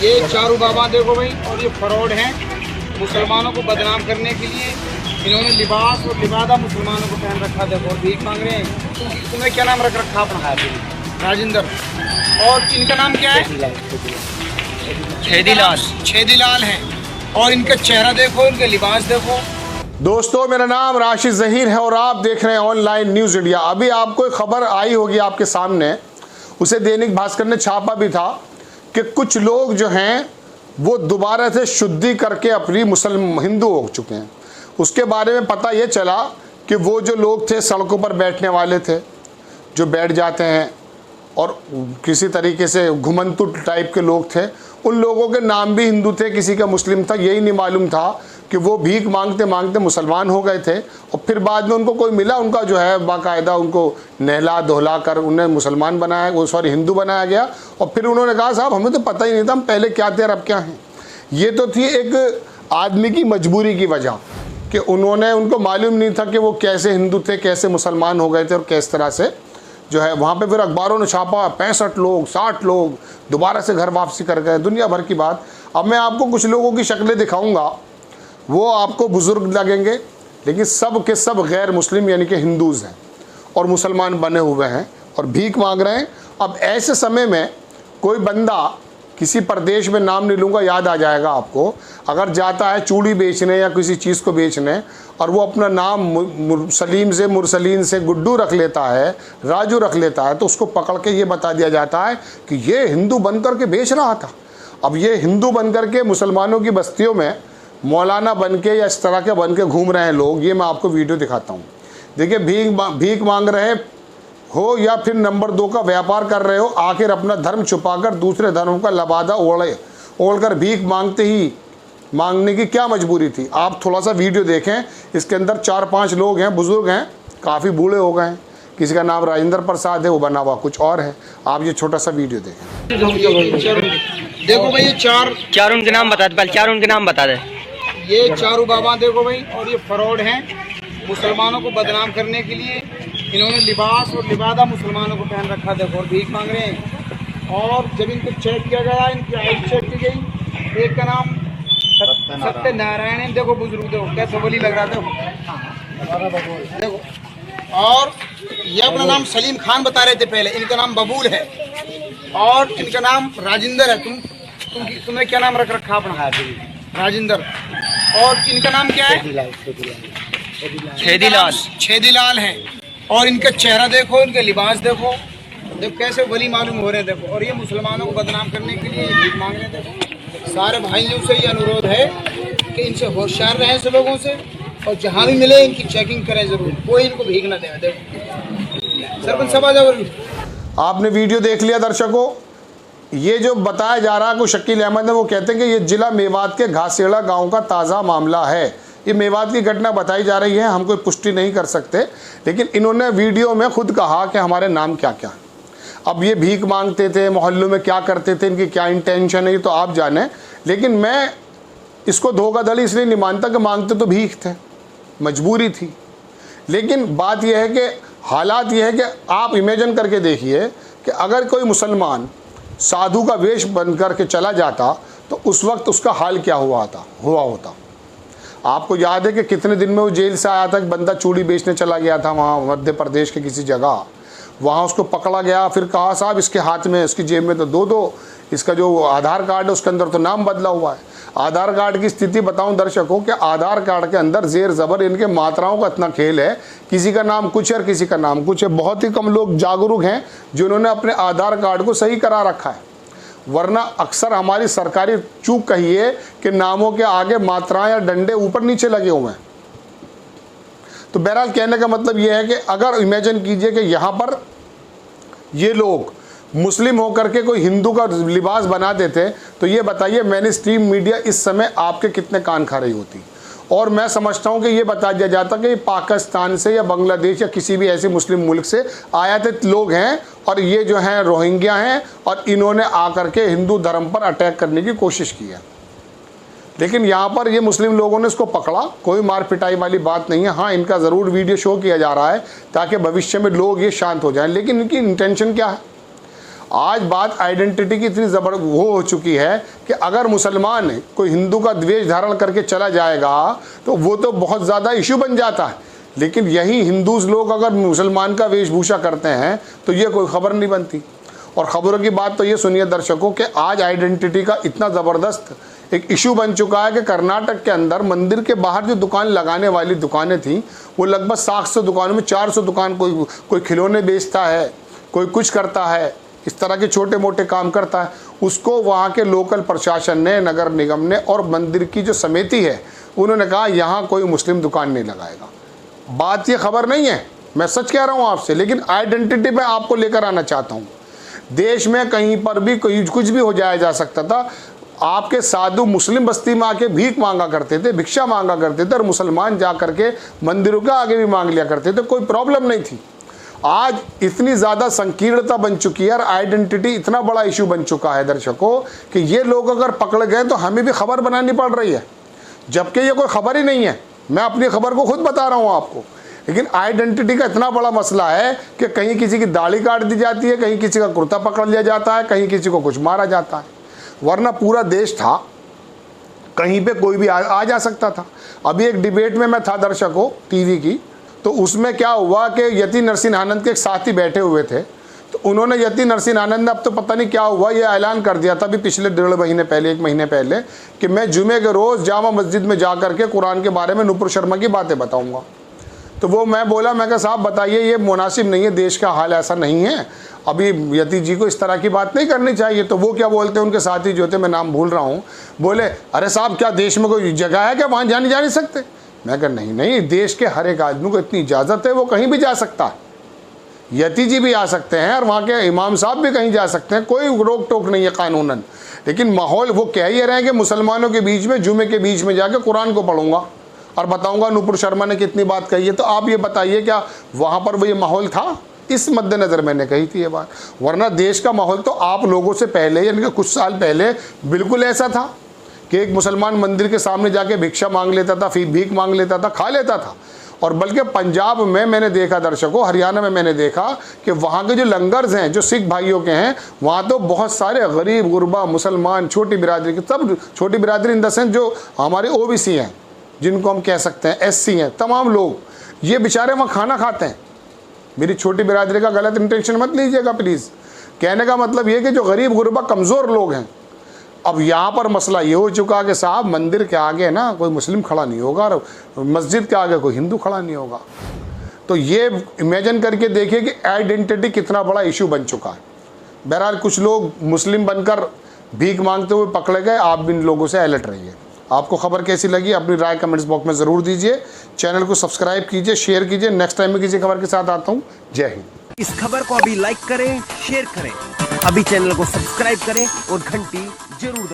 ये चारू बाबा देखो भाई, और ये फ्रॉड हैं मुसलमानों को बदनाम करने के लिए। इन्होंने लिबास और लिबादा मुसलमानों को पहन रखा, देखो, और भीख मांग रहे हैं। तुम्हें क्या नाम रख रखा अपना? राजेंद्र। और इनका नाम क्या है? छेदीलाल। छेदीलाल है। और इनका चेहरा देखो, इनका लिबास देखो। दोस्तों, मेरा नाम राशिद ज़हीर है और आप देख रहे हैं ऑनलाइन न्यूज़ इंडिया। अभी आपको एक खबर आई होगी आपके सामने, उसे दैनिक भास्कर ने छापा भी था कि कुछ लोग जो हैं वो दोबारा से शुद्धि करके अपनी मुसलमान हिंदू हो चुके हैं। उसके बारे में पता ये चला कि वो जो लोग थे सड़कों पर बैठने वाले थे, जो बैठ जाते हैं और किसी तरीके से घुमंतु टाइप के लोग थे, उन लोगों के नाम भी हिंदू थे, किसी का मुस्लिम था। यही नहीं मालूम था कि वो भीख मांगते मांगते मुसलमान हो गए थे और फिर बाद में उनको कोई मिला, उनका जो है बाकायदा उनको नहला धोला कर उन्हें मुसलमान बनाया, वो हिंदू बनाया गया। और फिर उन्होंने कहा साहब हमें तो पता ही नहीं था, हम पहले क्या थे और अब क्या हैं। ये तो थी एक आदमी की मजबूरी की वजह कि उनको मालूम नहीं था कि वो कैसे हिंदू थे, कैसे मुसलमान हो गए थे और किस तरह से जो है वहाँ पे फिर अखबारों ने छापा 65 लोग 60 लोग दोबारा से घर वापसी कर गए, दुनिया भर की बात। अब मैं आपको कुछ लोगों की शक्लें दिखाऊंगा, वो आपको बुज़ुर्ग लगेंगे, लेकिन सब के सब गैर मुस्लिम यानी कि हिंदूज़ हैं और मुसलमान बने हुए हैं और भीख मांग रहे हैं। अब ऐसे समय में कोई बंदा, किसी प्रदेश में नाम नहीं लूँगा, याद आ जाएगा आपको, अगर जाता है चूड़ी बेचने या किसी चीज़ को बेचने और वो अपना नाम सलीम से मुरसलीन से गुड्डू रख लेता है, राजू रख लेता है, तो उसको पकड़ के ये बता दिया जाता है कि ये हिंदू बन कर के बेच रहा था। अब ये हिंदू बन कर के मुसलमानों की बस्तियों में मौलाना बन के या इस तरह के बन के घूम रहे हैं लोग। ये मैं आपको वीडियो दिखाता हूँ। देखिए, भीख मांग रहे हो या फिर नंबर 2 का व्यापार कर रहे हो, आखिर अपना धर्म छुपाकर दूसरे धर्म का लबादा ओढ़कर भीख मांगने की क्या मजबूरी थी? आप थोड़ा सा वीडियो देखें। इसके अंदर 4-5 लोग हैं, बुजुर्ग हैं, काफ़ी बूढ़े हो गए हैं। किसी का नाम राजेंद्र प्रसाद है, वो बना हुआ कुछ और है। आप ये छोटा सा वीडियो देखें। देखो भाई, ये चार उनके नाम बता दे, पहले 4 उनके नाम बता दे। ये चारू बाबा देखो भाई, और ये फ्रॉड हैं मुसलमानों को बदनाम करने के लिए। इन्होंने लिबास और लिबादा मुसलमानों को पहन रखा, देखो, और भीख मांग रहे हैं। और जब इनको चेक किया गया, इनकी आईडी चेक की गई, एक का नाम सत्यनारायण है, देखो बुजुर्ग, देखो कैसे वली लग रहा था, देखो। और ये अपना नाम सलीम खान बता रहे थे पहले, इनका नाम बबूल है और इनका नाम राजेंद्र है। तुम्हें क्या नाम रख रखा अपना? राजेंद्र। और इनका नाम क्या है? छेदीलाल। छेदीलाल है। और इनका चेहरा देखो, इनका लिबास देखो, देखो कैसे वली मालूम हो रहे हैं, देखो। और ये मुसलमानों को बदनाम करने के लिए भीख मांग रहे हैं, देखो। सारे भाइयों से ये अनुरोध है कि इनसे होशियार रहें, ऐसे लोगों से, और जहाँ भी मिले इनकी चेकिंग करें जरूर, कोई इनको भीख न दे। देखो सरपंच साहब आ जाओ। आपने वीडियो देख लिया दर्शकों। ये जो बताया जा रहा है को शकील अहमद है, वो कहते हैं कि ये जिला मेवात के घासेड़ा गांव का ताज़ा मामला है। ये मेवात की घटना बताई जा रही है, हम कोई पुष्टि नहीं कर सकते, लेकिन इन्होंने वीडियो में खुद कहा कि हमारे नाम क्या क्या। अब ये भीख मांगते थे, मोहल्लों में क्या करते थे, इनकी क्या इंटेंशन है ये तो आप जाने, लेकिन मैं इसको धोखाधड़ी इसलिए नहीं मानता कि मांगते तो भीख थे, मजबूरी थी। लेकिन बात यह है कि हालात ये है कि आप इमेजिन करके देखिए कि अगर कोई मुसलमान साधु का वेश बन करके चला जाता तो उस वक्त उसका हाल क्या हुआ होता। आपको याद है कि कितने दिन में वो जेल से आया था, एक बंदा चूड़ी बेचने चला गया था वहाँ मध्य प्रदेश के किसी जगह, वहाँ उसको पकड़ा गया, फिर कहा साहब इसके हाथ में, इसकी जेब में तो दो इसका जो आधार कार्ड है उसके अंदर तो नाम बदला हुआ है। आधार कार्ड की स्थिति बताऊं दर्शकों कि आधार कार्ड के अंदर जेर ज़बर इनके मात्राओं का इतना खेल है, किसी का नाम कुछ है और किसी का नाम कुछ है। बहुत ही कम लोग जागरूक हैं जिन्होंने अपने आधार कार्ड को सही करा रखा है, वरना अक्सर हमारी सरकारी चूक कहिए कि नामों के आगे मात्राएं या डंडे ऊपर नीचे लगे हुए हैं। तो बहरहाल कहने का मतलब यह है कि अगर इमेजिन कीजिए कि यहाँ पर ये लोग मुस्लिम होकर के कोई हिंदू का लिबास बना देते, तो ये बताइए मेन स्ट्रीम मीडिया इस समय आपके कितने कान खा रही होती। और मैं समझता हूँ कि ये बता दिया जाता कि पाकिस्तान से या बांग्लादेश या किसी भी ऐसे मुस्लिम मुल्क से आयातित लोग हैं और ये जो हैं रोहिंग्या हैं और इन्होंने आकर के हिंदू धर्म पर अटैक करने की कोशिश की है। लेकिन यहाँ पर ये मुस्लिम लोगों ने इसको पकड़ा, कोई मार पिटाई वाली बात नहीं है। हाँ, इनका ज़रूर वीडियो शो किया जा रहा है ताकि भविष्य में लोग ये शांत हो जाएं, लेकिन इनकी इंटेंशन क्या है? आज बात आइडेंटिटी की इतनी वो हो चुकी है कि अगर मुसलमान कोई हिंदू का द्वेष धारण करके चला जाएगा तो वो तो बहुत ज़्यादा इशू बन जाता है, लेकिन यही हिंदूज लोग अगर मुसलमान का वेशभूषा करते हैं तो ये कोई खबर नहीं बनती। और ख़बरों की बात तो ये सुनिए दर्शकों कि आज आइडेंटिटी का इतना ज़बरदस्त एक इशू बन चुका है कि कर्नाटक के अंदर मंदिर के बाहर जो दुकान लगाने वाली दुकानें थीं वो लगभग 700 दुकानों में 400 दुकान कोई खिलौने बेचता है, कोई कुछ करता है, इस तरह के छोटे मोटे काम करता है, उसको वहाँ के लोकल प्रशासन ने, नगर निगम ने और मंदिर की जो समिति है उन्होंने कहा यहाँ कोई मुस्लिम दुकान नहीं लगाएगा। बात ये खबर नहीं है, मैं सच कह रहा हूँ आपसे, लेकिन आइडेंटिटी पे आपको लेकर आना चाहता हूँ। देश में कहीं पर भी कुछ भी हो जाया जा सकता था। आपके साधु मुस्लिम बस्ती में आके भीख मांगा करते थे, भिक्षा मांगा करते थे, और मुसलमान जा करके मंदिरों के आगे भी मांग लिया करते थे, कोई प्रॉब्लम नहीं थी। आज इतनी ज़्यादा संकीर्णता बन चुकी है और आइडेंटिटी इतना बड़ा इशू बन चुका है दर्शकों कि ये लोग अगर पकड़ गए तो हमें भी खबर बनानी पड़ रही है, जबकि ये कोई खबर ही नहीं है। मैं अपनी खबर को खुद बता रहा हूँ आपको, लेकिन आइडेंटिटी का इतना बड़ा मसला है कि कहीं किसी की दाढ़ी काट दी जाती है, कहीं किसी का कुर्ता पकड़ लिया जाता है, कहीं किसी को कुछ मारा जाता है, वरना पूरा देश था, कहीं पे कोई भी आ जा सकता था। अभी एक डिबेट में मैं था दर्शकों टीवी की, तो उसमें क्या हुआ कि यति नरसिंहानंद के एक साथी बैठे हुए थे, तो उन्होंने यति नरसिंहानंद ने, अब तो पता नहीं क्या हुआ, ये ऐलान कर दिया था अभी पिछले 1.5 महीने पहले, 1 महीने पहले, कि मैं जुमे के रोज़ जामा मस्जिद में जा करके कुरान के बारे में नुपुर शर्मा की बातें बताऊँगा। तो वो मैं बोला, मैं कहा साहब बताइए, ये मुनासिब नहीं है, देश का हाल ऐसा नहीं है, अभी यति जी को इस तरह की बात नहीं करनी चाहिए। तो वो क्या बोलते हैं, उनके साथी जो थे, मैं नाम भूल रहा हूँ, बोले अरे साहब क्या देश में कोई जगह है क्या वहाँ जा नहीं सकते? मैं कहा नहीं, देश के हर एक आदमी को इतनी इजाज़त है, वो कहीं भी जा सकता है, यति जी भी आ सकते हैं और वहाँ के इमाम साहब भी कहीं जा सकते हैं, कोई रोक टोक नहीं है कानूनन। लेकिन माहौल वो कह ही रहे हैं कि मुसलमानों के बीच में जुमे के बीच में जाके कुरान को पढ़ूंगा और बताऊंगा नुपुर शर्मा ने कितनी बात कही है। तो आप ये बताइए क्या वहाँ पर वो ये माहौल था? इस मद्देनज़र मैंने कही थी ये बात, वरना देश का माहौल तो आप लोगों से पहले, यानी कि कुछ साल पहले बिल्कुल ऐसा था कि एक मुसलमान मंदिर के सामने जाके भिक्षा मांग लेता था, फिर भीख मांग लेता था, खा लेता था। और बल्कि पंजाब में मैंने देखा दर्शकों, हरियाणा में मैंने देखा कि वहाँ के जो लंगर्स हैं, जो सिख भाइयों के हैं, वहाँ तो बहुत सारे गरीब गुरबा मुसलमान, छोटी बिरादरी के, सब छोटी बिरादरी इन द सेंस जो हमारे OBC हैं, जिनको हम कह सकते हैं SC हैं, तमाम लोग ये बेचारे वहाँ खाना खाते हैं। मेरी छोटी बिरादरी का गलत इंटेंशन मत लीजिएगा प्लीज़, कहने का मतलब ये कि जो गरीब गुरबा कमज़ोर लोग हैं। अब यहाँ पर मसला ये हो चुका कि साहब मंदिर के आगे ना कोई मुस्लिम खड़ा नहीं होगा और मस्जिद के आगे कोई हिंदू खड़ा नहीं होगा। तो ये इमेजिन करके देखिए कि आइडेंटिटी कितना बड़ा इशू बन चुका है। बहरहाल कुछ लोग मुस्लिम बनकर भीख मांगते हुए पकड़े गए, आप भी इन लोगों से अलर्ट रहिए। आपको खबर कैसी लगी अपनी राय कमेंट्स बॉक्स में ज़रूर दीजिए। चैनल को सब्सक्राइब कीजिए, शेयर कीजिए। नेक्स्ट टाइम में किसी खबर के साथ आता हूँ। जय हिंद। इस खबर को अभी लाइक करें, शेयर करें, अभी चैनल को सब्सक्राइब करें और घंटी जरूर